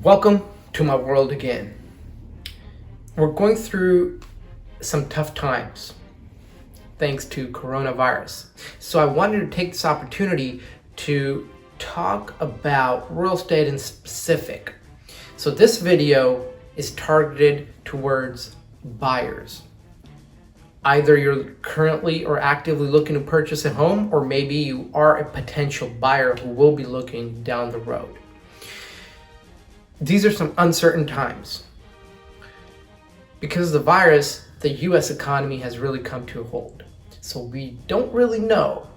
Welcome to my world again. We're going through some tough times thanks to coronavirus. So I wanted to take this opportunity to talk about real estate in specific. So this video is targeted towards buyers. Either you're currently or actively looking to purchase a home, or maybe you are a potential buyer who will be looking down the road. These are some uncertain times. Because of the virus, the US economy has really come to a halt. So we don't really know,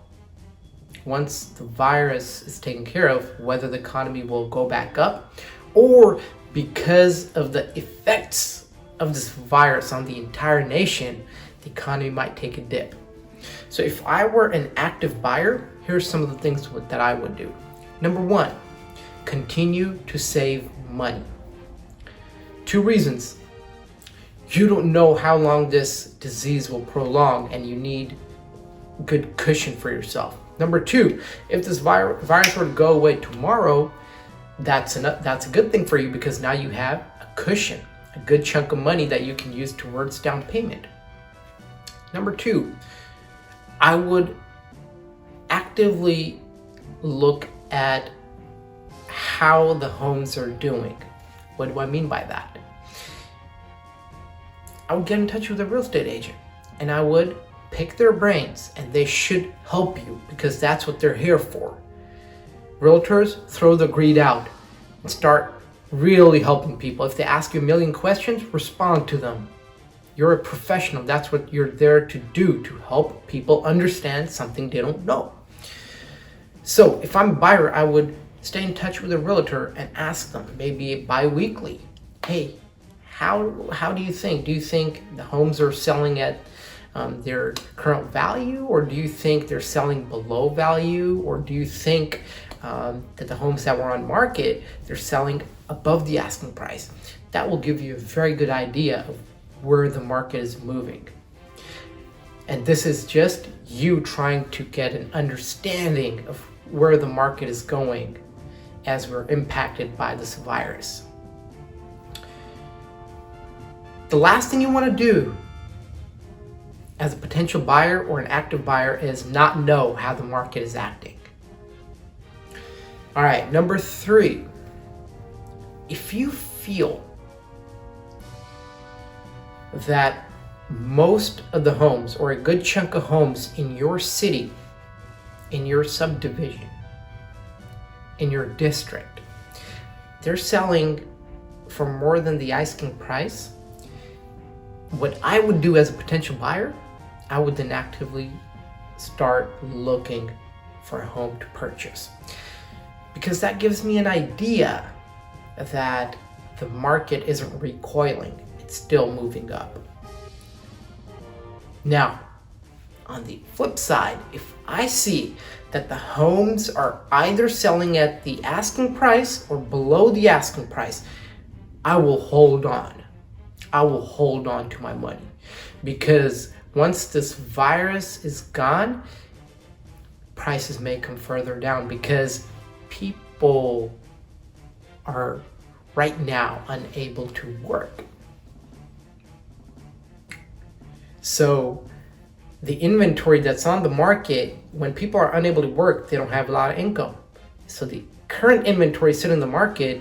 once the virus is taken care of, whether the economy will go back up, or because of the effects of this virus on the entire nation, the economy might take a dip. So if I were an active buyer, here's some of the things that I would do. Number one, continue to save money. Two reasons. You don't know how long this disease will prolong, and you need good cushion for yourself. Number two, if this virus were to go away tomorrow, that's a good thing for you, because now you have a cushion, a good chunk of money that you can use towards down payment. Number two, I would actively look at how the homes are doing. What do I mean by that? I would get in touch with a real estate agent and I would pick their brains, and they should help you because that's what they're here for. Realtors, throw the greed out and start really helping people. If they ask you a million questions, respond to them. You're a professional. That's what you're there to do, to help people understand something they don't know. So if I'm a buyer, I would stay in touch with a realtor and ask them, maybe bi-weekly, hey, how do you think? Do you think the homes are selling at their current value, or do you think they're selling below value, or do you think that the homes that were on market, they're selling above the asking price? That will give you a very good idea of where the market is moving. And this is just you trying to get an understanding of where the market is going as we're impacted by this virus. The last thing you want to do as a potential buyer or an active buyer is not know how the market is acting. All right, number three, if you feel that most of the homes, or a good chunk of homes in your city, in your subdivision, in your district, they're selling for more than the asking price, what I would do as a potential buyer, I would then actively start looking for a home to purchase, because that gives me an idea that the market isn't recoiling, it's still moving up. Now, on the flip side, if I see that the homes are either selling at the asking price or below the asking price, I will hold on. I will hold on to my money, because once this virus is gone, prices may come further down, because people are right now unable to work. So the inventory that's on the market, when people are unable to work, they don't have a lot of income. So the current inventory sitting in the market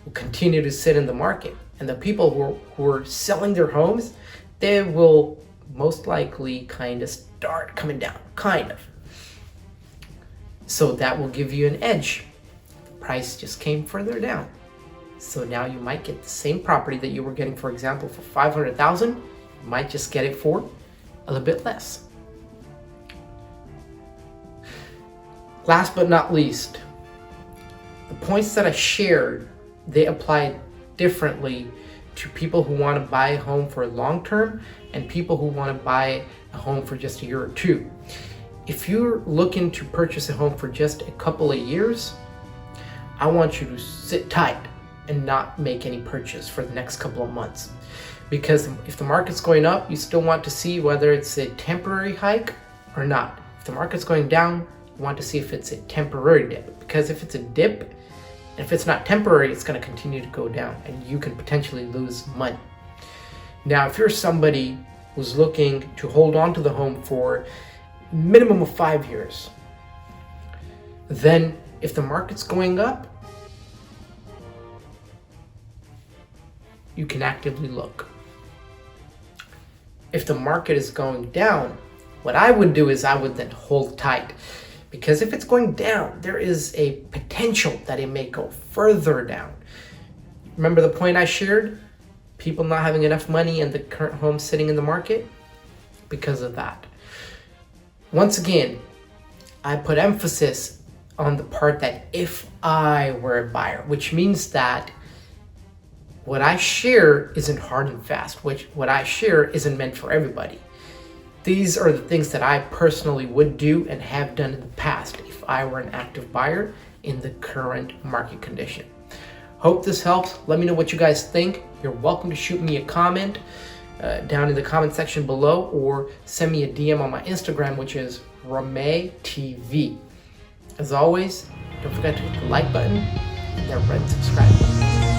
will continue to sit in the market. And the people who are selling their homes, they will most likely kind of start coming down, kind of. So that will give you an edge. The price just came further down. So now you might get the same property that you were getting, for example, for $500,000. You might just get it for a little bit less. Last but not least, the points that I shared, they apply differently to people who want to buy a home for long term and people who want to buy a home for just a year or two. If you're looking to purchase a home for just a couple of years, I want you to sit tight and not make any purchase for the next couple of months. Because if the market's going up, you still want to see whether it's a temporary hike or not. If the market's going down, you want to see if it's a temporary dip. Because if it's a dip, If it's not temporary, it's going to continue to go down and you can potentially lose money. Now, if you're somebody who's looking to hold on to the home for minimum of 5 years, then if the market's going up, you can actively look. If the market is going down, what I would do is I would then hold tight, because if it's going down, there is a potential that it may go further down. Remember the point I shared? People not having enough money and the current home sitting in the market? Because of that. Once again, I put emphasis on the part that if I were a buyer, which means that what I share isn't hard and fast, which what I share isn't meant for everybody. These are the things that I personally would do and have done in the past if I were an active buyer in the current market condition. Hope this helps. Let me know what you guys think. You're welcome to shoot me a comment down in the comment section below, or send me a DM on my Instagram, which is Ramay TV. As always, don't forget to hit the like button and then subscribe.